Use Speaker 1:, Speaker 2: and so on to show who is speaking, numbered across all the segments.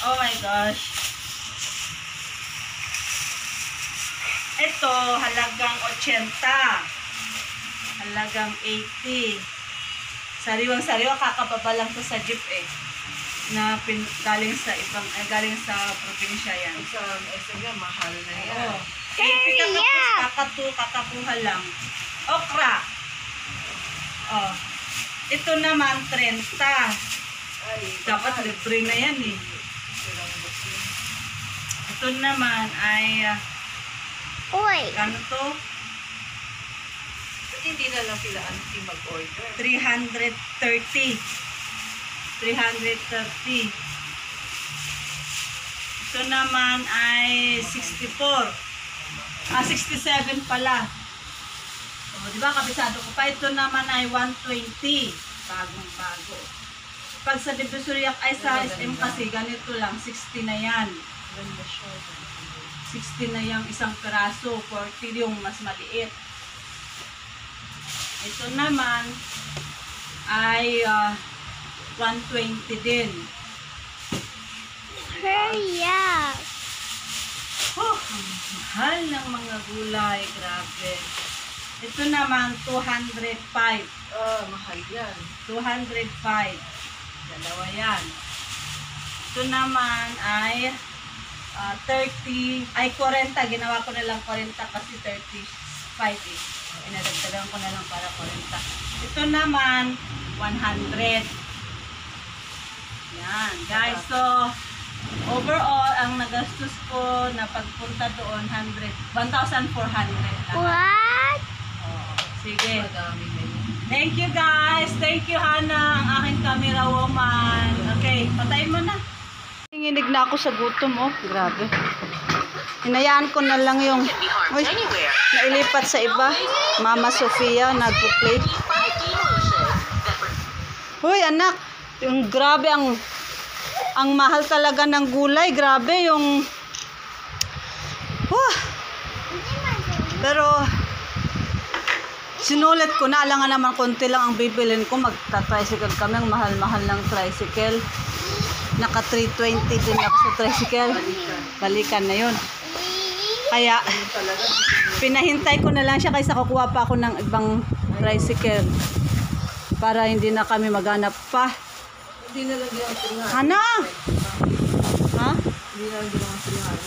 Speaker 1: Oh my gosh. Ito, halagang 80. Halagang 80. Sariwang-sariwa, kakababa lang to sa jeep eh. Na galing sa ibang, galing sa probinsya yan.
Speaker 2: Sa SM mahal na yan.
Speaker 1: Oo. Kakakuha lang. Okra. Oh. Ito naman, 30.
Speaker 2: Ay,
Speaker 1: Dapat libre na yan eh. Ito naman ay, ano to?
Speaker 2: Ba't hindi na lang sila mag-order?
Speaker 1: 330. 330. Ito naman ay 64. 67 pala. O, di ba kabisado ko pa? Ito naman ay 120. Bagong-bago. Pag sa Divisoria ay sa SM kasi ganito lang, 60 na yan. 60 na yung isang peraso, 40 yung mas maliit. Ito naman ay 120 din.
Speaker 3: Hurry up!
Speaker 1: Oh, mahal ng mga gulay, grabe. Ito naman 205.
Speaker 2: Mahal yan.
Speaker 1: 205. Dalawa yan. Ito naman ay 30, ay 40. Ginawa ko na lang 40 kasi 35 eh. Inadagdagan ko na lang para 40. Ito naman 100. Yan, guys. So, overall, ang nagastos ko na pagpunta doon, 1,400 lang.
Speaker 3: What?
Speaker 1: Oh, sige.
Speaker 2: Madami na yan.
Speaker 1: Thank you guys. Thank you Hana, ang aking camera woman. Okay, patayin mo na. Nanginginig na ako sa gutom, oh. Grabe. Hinayaan ko na lang yung nailipat sa iba. Mama Sofia, nagpo-play. Hoy, anak. Yung grabe, ang mahal talaga ng gulay. Grabe, yung... Pero... Sinulit ko na, alangan naman konti lang ang bibilin ko. Magta-tricycle kami, ang mahal-mahal ng tricycle. Naka 320 din ako sa tricycle. Balikan na yun. Kaya, pinahintay ko na lang siya kaysa kukuha pa ako ng ibang tricycle. Para hindi na kami maghanap pa.
Speaker 2: Hindi na lang yung tingahan.
Speaker 1: Hana! Ha?
Speaker 2: Hindi na lang yung tingahan.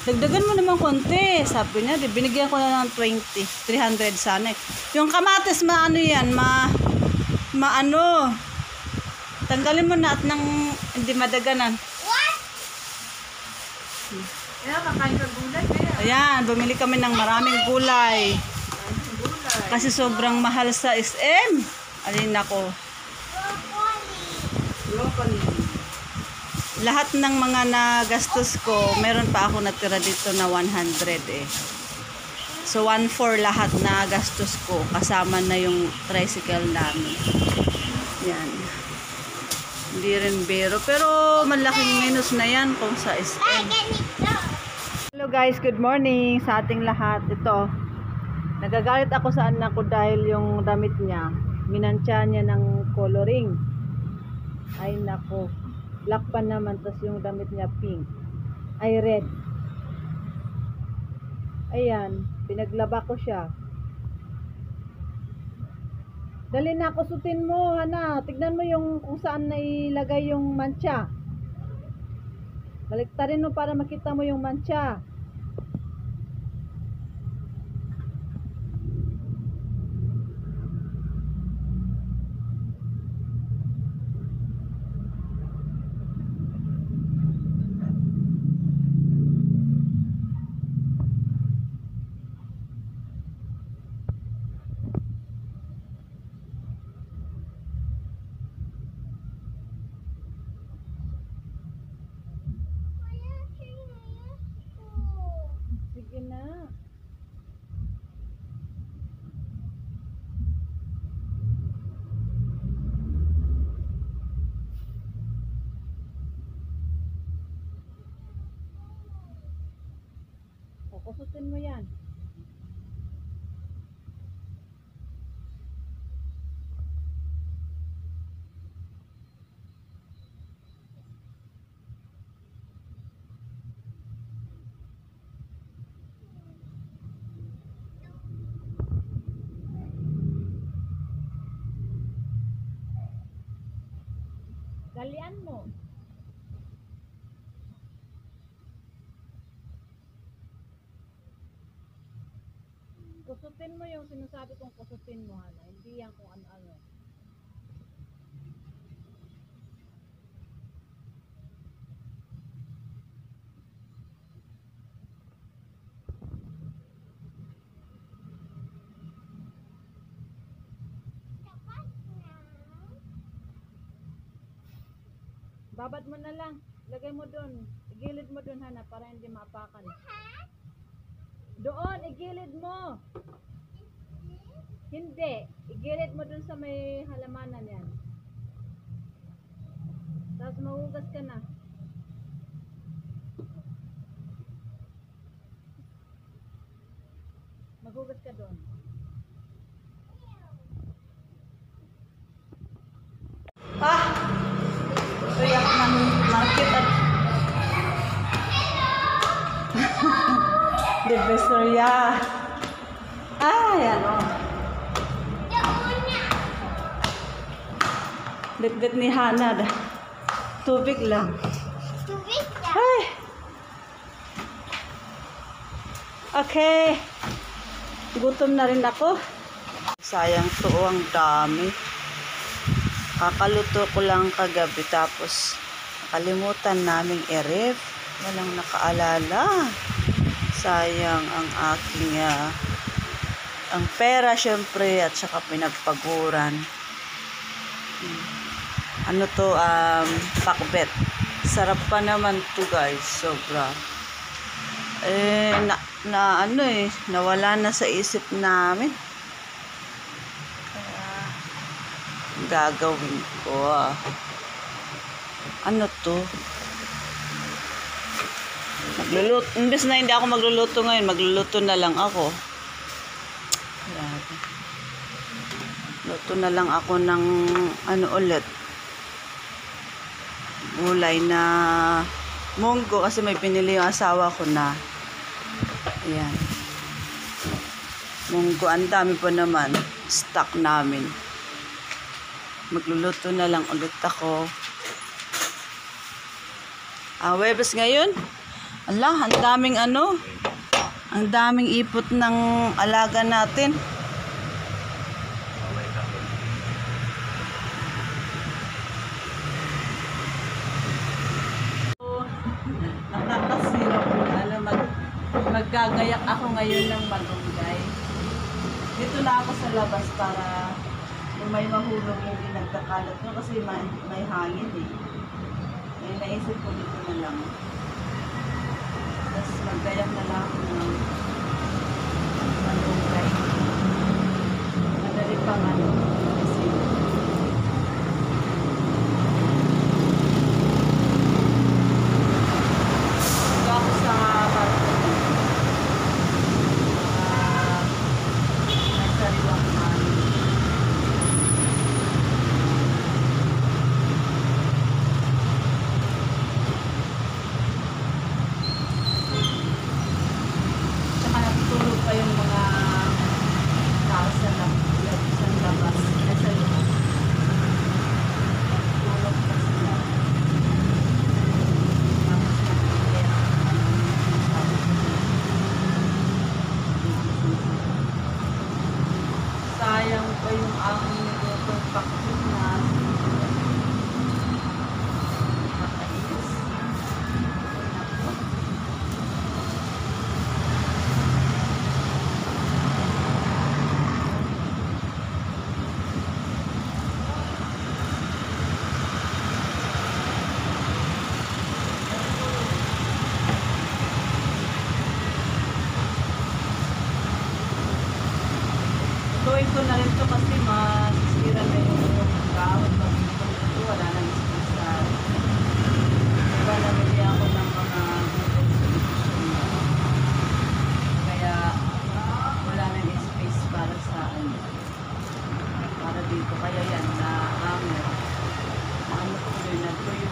Speaker 1: Dagdagan mo naman konti. Sabi niya, binigyan ko na ng 20. 300 sana. Yung kamatis, maano yan, maano. Tanggalin mo na at nang hindi madaganan.
Speaker 3: What?
Speaker 2: Kaya kakain ka gulay kaya.
Speaker 1: Ayan, bumili kami ng maraming gulay.
Speaker 2: Gulay.
Speaker 1: Kasi sobrang mahal sa SM. Alin ako.
Speaker 2: Broccoli.
Speaker 1: Lahat ng mga nagastos ko, meron pa ako natira dito na 100 eh. So 1/4 lahat na gastos ko, kasama na yung tricycle namin. Yan. Hindi rin biro, pero malaking minus na yan kung sa SM. Hello guys, good morning sa ating lahat. Ito, nagagalit ako sa anak ko dahil yung damit niya, minansya niya ng coloring. Ay nako. Black pa naman, tapos yung damit niya pink. Ay red. Ayan, pinaglaba ko siya. Dali na, kusutin mo, Hana. Tignan mo yung kung saan nailagay yung mancha. Baliktarin mo para makita mo yung mancha. Sige na. O, kusutin mo yan.
Speaker 2: Galian mo. Kusutin mo yung sinasabi kong kusutin mo, Hana. Hindi yan kung ano-ano. Babad mo na lang. Lagay mo doon. Igilid mo doon, Hana, para hindi maapakan. Doon, igilid mo. Hindi. Igilid mo doon sa may halamanan yan. Tapos mahugas ka na. Maghugas ka doon.
Speaker 1: Ah! Iyak ng market at Divisoria. Ah, yan o. Bitbit ni Hana. Tubig lang.
Speaker 3: Tubig na.
Speaker 1: Ay! Okay. Gutom na rin ako. Sayang to, ang dami. Kakaluto ko lang kagabi tapos nakalimutan naming i-ref. Walang nakaalala. Sayang ang aking ang pera syempre at saka pinagpaguran. Ano to, pakbet. Sarap pa naman to guys, sobra. Nawala na sa isip namin. Gagawin ko ano to, magluluto, imbes na hindi ako magluluto ngayon, magluluto na lang ako. Grabe. Luto na lang ako ng ano ulit, gulay na munggo kasi may pinili yung asawa ko na ayan, munggo. Ang dami pa naman stock namin. Magluluto na lang ulit ako. Webes ngayon. Ala, ang daming ang daming ipot ng alaga natin. Nakakasiro. Maggagayak ako ngayon ng malunggay. Dito na ako sa labas para kung may mahulog hindi nagkakalat no, kasi may hangin eh. Eh, naisip ko dito na lang. Tapos maggayak na lang ako ng malunggay. Madali pang kasi ito ako sa balcony. May sariwang hangin. Yung mga tao sa labas, sa loob. Tulog pa sila. Tapos nag-iit. Sayang pa yung aking nilutong pakit na nakainis. Gawin ko na rin to kasi masisira na yung kahon pag ito, wala nang space sa diba, namili ako ng mga kaya wala nang space para sa para dito, kaya yan na tuloy na tuyo.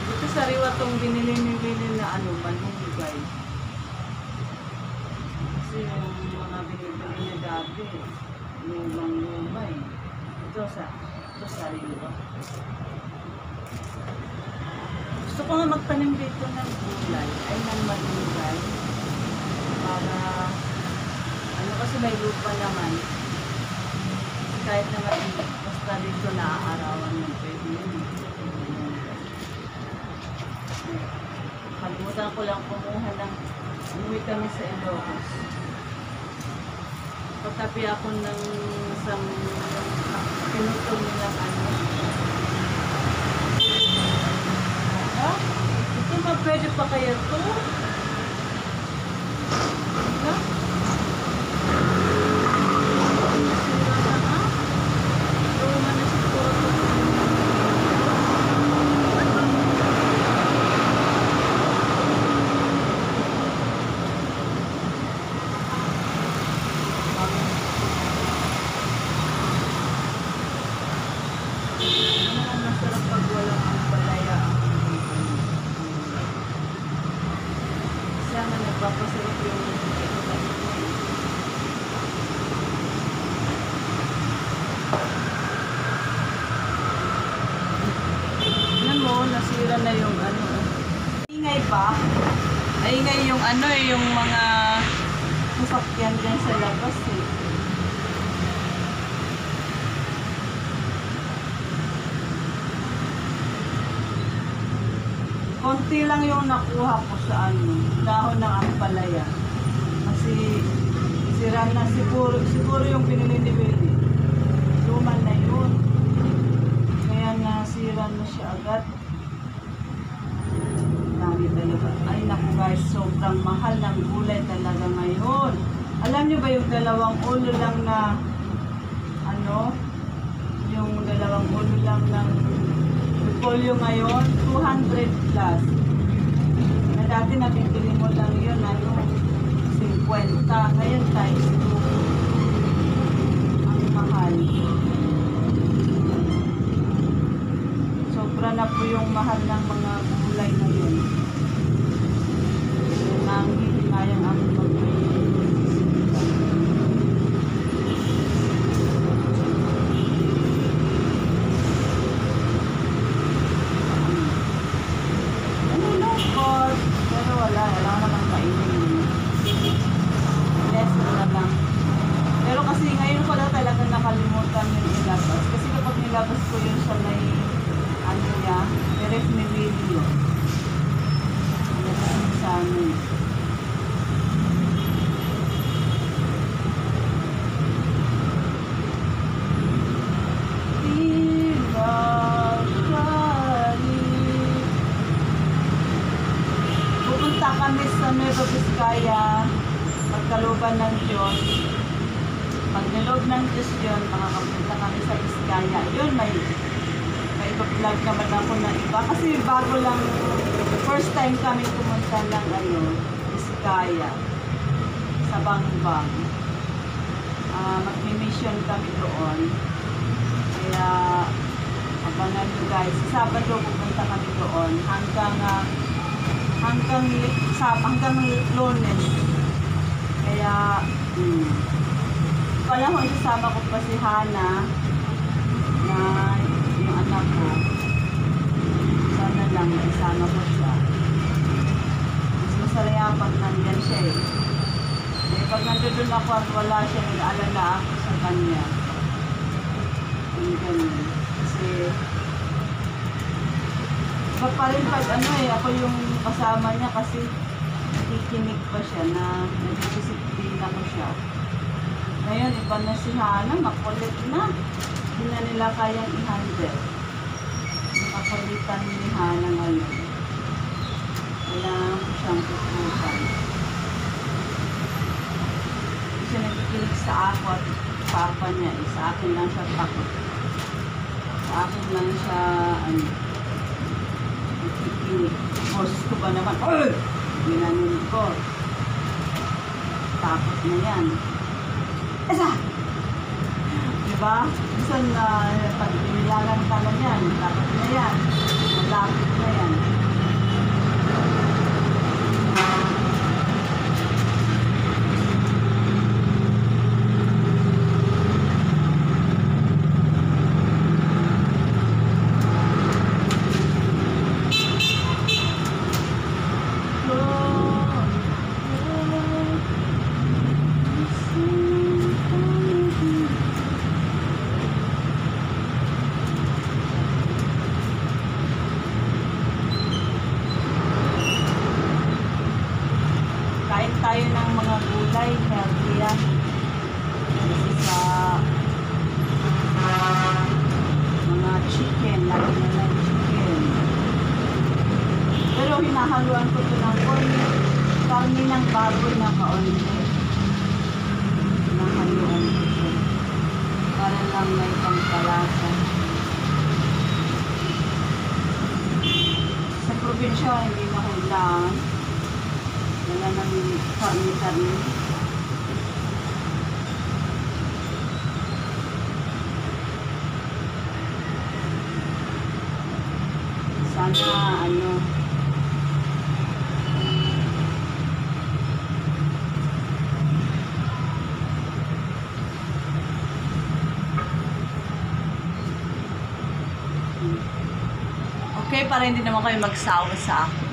Speaker 1: Ito sariwa tong binili na malunggay. Kasi kasi yung mga binibili niya dati, lumang-luma eh. Ito sarili ko. Gusto ko nga magtanim dito ng gulay, ay ng malunggay. Para, ano kasi may lupa naman. Kahit naman, basta dito naaarawan ng pwede yun. Kalimutan ko lang kumuha ng umuwi kami sa Ilocos. Pagtabi ako ng isang pinutol nilang ano. Ah, ito ba pwede pa kaya ito? Diba? Masarap pag walang ampalaya. Sana nagpapasarap yung ano mo, nasira na yung ano. Ingay pa. Ay ingay yung ano yung mga sasakyan dyan sa labas eh. Konti lang yung nakuha ko sa ano, dahon ng ampalaya. Kasi sira na siguro yung binili ni Willie. Luma na yun. Kaya nasira na siya agad. Dami talaga. Ay naku guys, sobrang mahal ng gulay talaga ngayon. Alam nyo ba yung dalawang ulo lang na ano? Yung dalawang ulo lang ng polio ngayon, 200 plus. Na dati nabibili mo lang yun, ano, 50. Ngayon times 2. Ang mahal. Sobra na po yung mahal ng mga gulay na yun. Nang hindi kayang ang nakalimutan yung ilabas. Kasi kapag nilabas ko yun sa may ano niya, direct may video. Ano sa amin. Pupunta kami sa Nueva Vizcaya, pagkaluban ng Diyos. Pag nilog ng Diyos yun, makakapunta kami sa Vizcaya. Yun, may vlog naman ako na iba. Kasi bago lang, first time kami pumunta ng ano, Vizcaya. Sa Bangbang. Mag-mission kami doon. Kaya, abangan nyo guys. Sabado pupunta kami doon hanggang Lunes. Kaya, pala ko isasama ko pa si Hana na yung anak ko. Sana lang isama ko siya. Mas masaraya pag nandyan siya eh. Pag nandun ako at wala siya, nag-alala ako sa kanya. Yung ganun. Kasi iba pa rin pag ano eh, ako yung kasama niya kasi nakikinig pa siya na nagdidisiplina ko siya. Ngayon, iba na si Hana, makulit na. Hindi na nila kayang i-handle. Nakakulitan ni Hana ngayon. Kailangan ko siyang tutukan. Hindi siya nakikinig sa ako at papa niya. Sa akin lang siya takot. Sa akin lang siya, nakikinig. Boses ko ba naman? Ginanin ko. Takot na yan. Esa! Diba? Minsan pag inilangan ka na yan, dapat na yan. Malapit na yan. hahaluan ko ito ng karne ng baboy na kaunti. Nahaluan ko ito. Para lang may pangkalasa. Sa probinsya, hindi na kailangan. Wala nang karne-karne. Sana ano okay para hindi naman kayo magsawa sa akin.